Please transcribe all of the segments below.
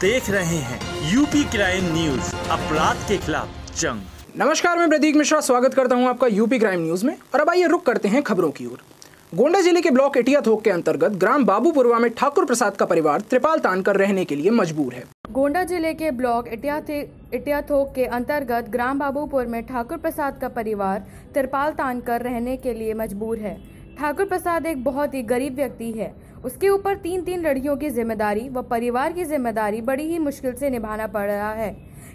देख रहे हैं यूपी क्राइम न्यूज, अपराध के खिलाफ जंग। नमस्कार, मैं प्रतीक मिश्रा स्वागत करता हूं आपका यूपी क्राइम न्यूज में। और अब आइए रुक करते हैं खबरों की ओर। गोंडा जिले के ब्लॉक एटिया थोक के अंतर्गत ग्राम बाबूपुरवा में ठाकुर प्रसाद का परिवार त्रिपाल तान कर रहने के लिए मजबूर है। गोंडा जिले के ब्लॉक एटिया थोक के अंतर्गत ग्राम बाबूपुर में ठाकुर प्रसाद का परिवार त्रिपाल तान कर रहने के लिए मजबूर है। ठाकुर प्रसाद एक बहुत ही गरीब व्यक्ति है। उसके ऊपर तीन लड़कियों की जिम्मेदारी व परिवार की जिम्मेदारी बड़ी ही मुश्किल से निभाना पड़ रहा है।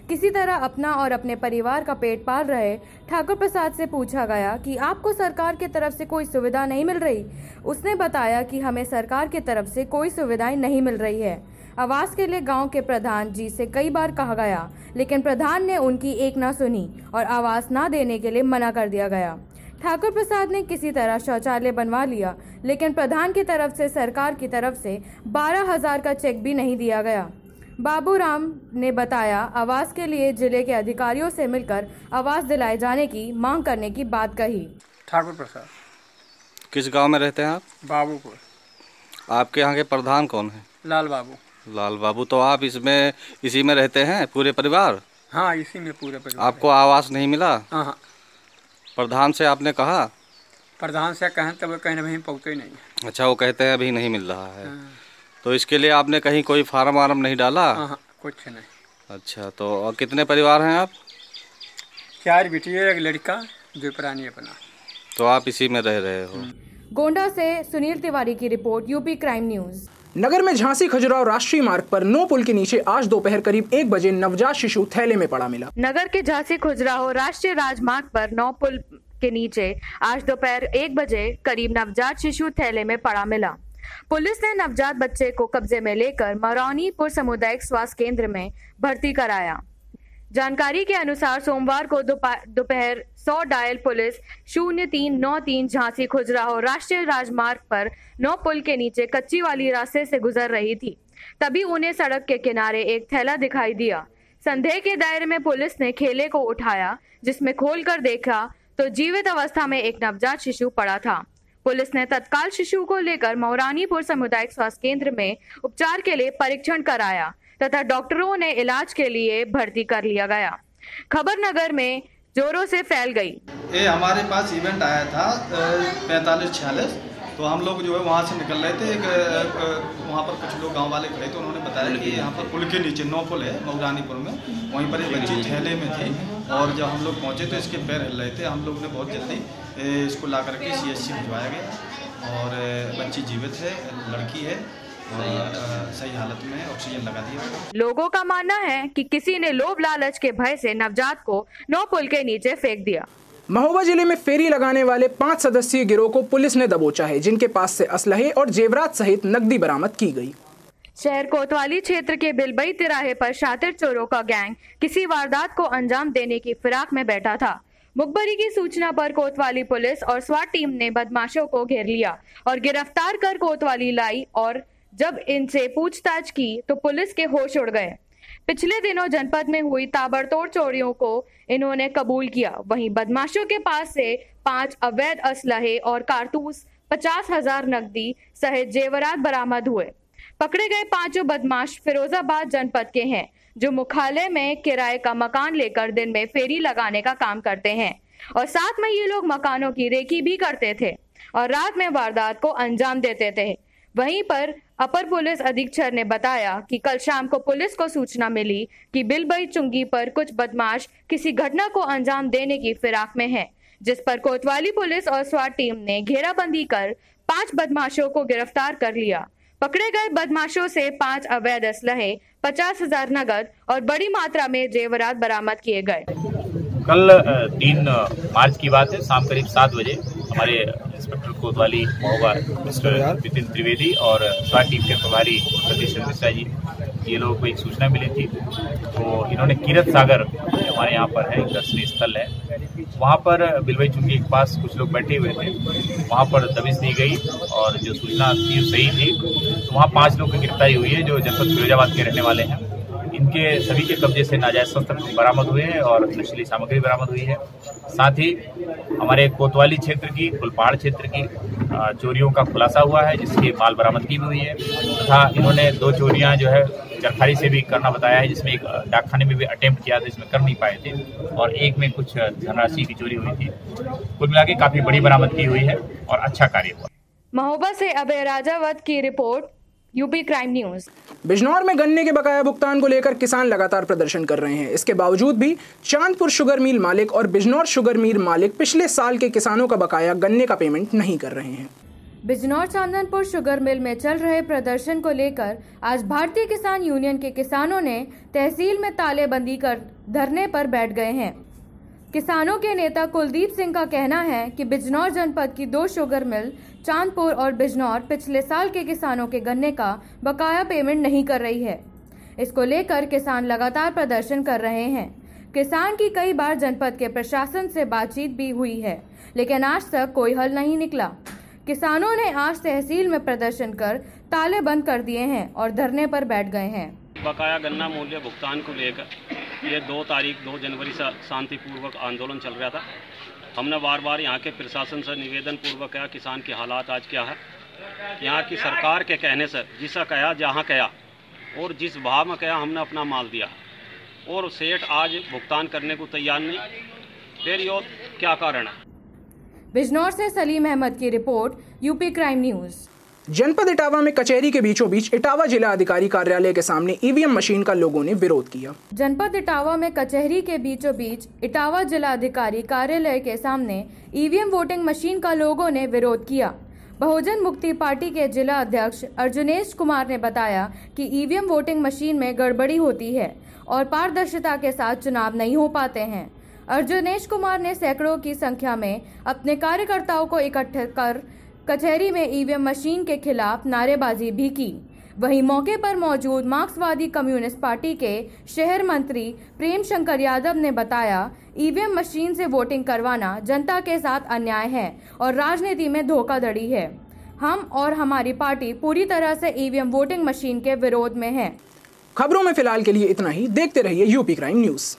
किसी तरह अपना और अपने परिवार का पेट पाल रहे ठाकुर प्रसाद से पूछा गया कि आपको सरकार की तरफ से कोई सुविधा नहीं मिल रही। उसने बताया कि हमें सरकार की तरफ से कोई सुविधाएं नहीं मिल रही है। आवास के लिए गांव के प्रधान जी से कई बार कहा गया, लेकिन प्रधान ने उनकी एक ना सुनी और आवास ना देने के लिए मना कर दिया गया। ठाकुर प्रसाद ने किसी तरह शौचालय बनवा लिया, लेकिन प्रधान की तरफ से सरकार की तरफ से 12,000 का चेक भी नहीं दिया गया। बाबूराम ने बताया आवास के लिए जिले के अधिकारियों से मिलकर आवास दिलाए जाने की मांग करने की बात कही। ठाकुर प्रसाद किस गांव में रहते हैं आप? बाबूपुर। आपके यहाँ के प्रधान कौन है? लाल बाबू। लाल बाबू। तो आप इसी में रहते हैं पूरे परिवार? हाँ, इसी में पूरे परिवार। आपको आवास नहीं मिला? हाँ। प्रधान से आपने कहा? प्रधान से कहें तब कहीं नहीं पहुँचते ही नहीं। अच्छा, वो कहते हैं अभी नहीं मिल रहा है। तो इसके लिए आपने कहीं कोई फार्म वार्म नहीं डाला? हाँ, कुछ नहीं। अच्छा, तो और कितने परिवार हैं आप? 4 बेटियाँ, एक लड़का, 2 प्राणी अपना। तो आप इसी में रह रहे हो? गोंडा से सुनील तिवारी की रिपोर्ट, यूपी क्राइम न्यूज। नगर में झांसी खजुराहो राष्ट्रीय मार्ग पर 9 पुल के नीचे आज दोपहर करीब 1 बजे नवजात शिशु थैले में पड़ा मिला। नगर के झांसी खजुराहो राष्ट्रीय राजमार्ग पर 9 पुल के नीचे आज दोपहर 1 बजे करीब नवजात शिशु थैले में पड़ा मिला। पुलिस ने नवजात बच्चे को कब्जे में लेकर मरौनीपुर सामुदायिक स्वास्थ्य केंद्र में भर्ती कराया। जानकारी के अनुसार सोमवार को दोपहर 100 डायल पुलिस 0393 झांसी खजुराहो राष्ट्रीय राजमार्ग पर 9 पुल के नीचे कच्ची वाली रास्ते से गुजर रही थी। तभी उन्हें सड़क के किनारे एक थैला दिखाई दिया। संदेह के दायरे में पुलिस ने खेले को उठाया, जिसमें खोलकर देखा तो जीवित अवस्था में एक नवजात शिशु पड़ा था। पुलिस ने तत्काल शिशु को लेकर मौरानीपुर सामुदायिक स्वास्थ्य केंद्र में उपचार के लिए परीक्षण कराया तथा डॉक्टरों ने इलाज के लिए भर्ती कर लिया गया। खबर नगर में जोरों से फैल गई। ये हमारे पास इवेंट आया था 45-46, तो हम लोग जो है वहाँ से निकल रहे थे। वहाँ पर कुछ लोग गांव वाले खड़े थे, उन्होंने बताया कि यहाँ पर पुल के नीचे 9 पुल है मौरानीपुर में, वहीं पर एक बच्ची थैले में थी। और जब हम लोग पहुँचे तो इसके पैर हिल रहे थे। हम लोग ने बहुत जल्दी इसको ला करके CHC भिजवाया गया और बच्ची जीवित है, लड़की है और सही हालत में ऑक्सीजन लगा दिया। लोगों का मानना है कि किसी ने लोभ लालच के भय से नवजात को 9 पुल के नीचे फेंक दिया। महोबा जिले में फेरी लगाने वाले 5 सदस्यीय गिरोह को पुलिस ने दबोचा है, जिनके पास से असलहे और जेवरात सहित नकदी बरामद की गई। शहर कोतवाली क्षेत्र के बिलबई तिराहे पर शातिर चोरों का गैंग किसी वारदात को अंजाम देने की फिराक में बैठा था। मुखबरी की सूचना पर कोतवाली पुलिस और स्वाट टीम ने बदमाशों को घेर लिया और गिरफ्तार कर कोतवाली लाई, और जब इनसे पूछताछ की तो पुलिस के होश उड़ गए। पिछले दिनों जनपद में हुई ताबड़तोड़ चोरियों को इन्होंने कबूल किया। वहीं बदमाशों के पास से 5 अवैध असलहे और कारतूस, 50,000 नकदी सहित जेवरात बरामद हुए। पकड़े गए 5 बदमाश फिरोजाबाद जनपद के हैं, जो मुख्यालय में किराए का मकान लेकर दिन में फेरी लगाने का काम करते हैं और साथ में ये लोग मकानों की रेकी भी करते थे और रात में वारदात को अंजाम देते थे। वहीं पर अपर पुलिस अधीक्षक ने बताया कि कल शाम को पुलिस को सूचना मिली कि बिलबई चुंगी पर कुछ बदमाश किसी घटना को अंजाम देने की फिराक में हैं, जिस पर कोतवाली पुलिस और स्वाट टीम ने घेराबंदी कर 5 बदमाशों को गिरफ्तार कर लिया। पकड़े गए बदमाशों से 5 अवैध असलहे, 50,000 नगद और बड़ी मात्रा में जेवरात बरामद किए गए। कल 3 मार्च की बात है, शाम करीब 7 बजे हमारे इंस्पेक्टर कोतवाली महोबा मिस्टर नितिन त्रिवेदी और स्वाट टीम के प्रभारी सतीश मिश्रा जी, ये लोगों को एक सूचना मिली थी। तो इन्होंने कीरत सागर हमारे यहाँ पर है, एक दर्शनीय स्थल है, वहाँ पर बिलबई चुंगी के पास कुछ लोग बैठे हुए थे। वहाँ पर दबिश दी गई और जो सूचना थी सही थी, तो वहाँ 5 लोग की गिरफ्तारी हुई है जो जनपद फिरोजाबाद के रहने वाले हैं। इन इनके सभी के कब्जे से नाजायज शस्त्र बरामद हुए हैं और नशीली सामग्री बरामद हुई है। साथ ही हमारे कोतवाली क्षेत्र की, फुलपहाड़ क्षेत्र की चोरियों का खुलासा हुआ है, जिसकी माल बरामदगी भी हुई है तथा इन्होंने 2 चोरियां जो है चरखारी से भी करना बताया है, जिसमें एक डाकखाने में भी अटेम्प्ट किया था, इसमें कर नहीं पाए थे, और एक में कुछ धनराशि की चोरी हुई थी। कुल मिला के काफी बड़ी बरामदगी हुई है और अच्छा कार्य हुआ। महोबा से अभय राजावत की report, UP crime news. Bijnor में गन्ने के बकाया भुगतान को लेकर किसान लगातार प्रदर्शन कर रहे हैं। इसके बावजूद भी चांदपुर शुगर मिल मालिक और बिजनौर शुगर मिल मालिक पिछले साल के किसानों का बकाया गन्ने का पेमेंट नहीं कर रहे हैं। बिजनौर चांदनपुर शुगर मिल में चल रहे प्रदर्शन को लेकर आज भारतीय किसान यूनियन के किसानों ने तहसील में तालेबंदी कर धरने पर बैठ गए हैं। किसानों के नेता कुलदीप सिंह का कहना है कि बिजनौर जनपद की 2 शुगर मिल चांदपुर और बिजनौर पिछले साल के किसानों के गन्ने का बकाया पेमेंट नहीं कर रही है। इसको लेकर किसान लगातार प्रदर्शन कर रहे हैं। किसान की कई बार जनपद के प्रशासन से बातचीत भी हुई है, लेकिन आज तक कोई हल नहीं निकला। किसानों ने आज तहसील में प्रदर्शन कर ताले बंद कर दिए हैं और धरने पर बैठ गए हैं। बकाया गन्ना मूल्य भुगतान को लेकर ये 2 जनवरी से शांतिपूर्वक आंदोलन चल रहा था। हमने बार बार यहाँ के प्रशासन से निवेदन पूर्वक कहा किसान के हालात आज क्या है। यहाँ की सरकार के कहने से जिसा कहा जहाँ कहा और जिस भाव में कहा हमने अपना माल दिया और सेठ आज भुगतान करने को तैयार नहीं, फिर ये क्या कारण है। बिजनौर से सलीम अहमद की रिपोर्ट, यूपी क्राइम न्यूज। जनपद इटावा में कचहरी के बीचों बीच इटावा जिला अधिकारी कार्यालय के सामने ईवीएम मशीन का लोगों ने विरोध किया। जनपद इटावा में कचहरी के बीचों बीच इटावा जिला अधिकारी कार्यालय के सामने ईवीएम वोटिंग मशीन का लोगों ने विरोध किया। बहुजन मुक्ति पार्टी के जिला अध्यक्ष अर्जुनेश कुमार ने बताया कि ईवीएम वोटिंग मशीन में गड़बड़ी होती है और पारदर्शिता के साथ चुनाव नहीं हो पाते हैं। अर्जुनेश कुमार ने सैकड़ों की संख्या में अपने कार्यकर्ताओं को इकट्ठे कर कचहरी में ईवीएम मशीन के खिलाफ नारेबाजी भी की। वहीं मौके पर मौजूद मार्क्सवादी कम्युनिस्ट पार्टी के शहर मंत्री प्रेम शंकर यादव ने बताया, ईवीएम मशीन से वोटिंग करवाना जनता के साथ अन्याय है और राजनीति में धोखाधड़ी है। हम और हमारी पार्टी पूरी तरह से ईवीएम वोटिंग मशीन के विरोध में है। खबरों में फिलहाल के लिए इतना ही। देखते रहिए यूपी क्राइम न्यूज।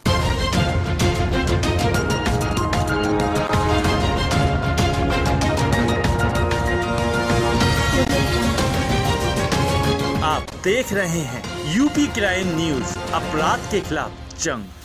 आप देख रहे हैं यूपी क्राइम न्यूज, अपराध के खिलाफ जंग।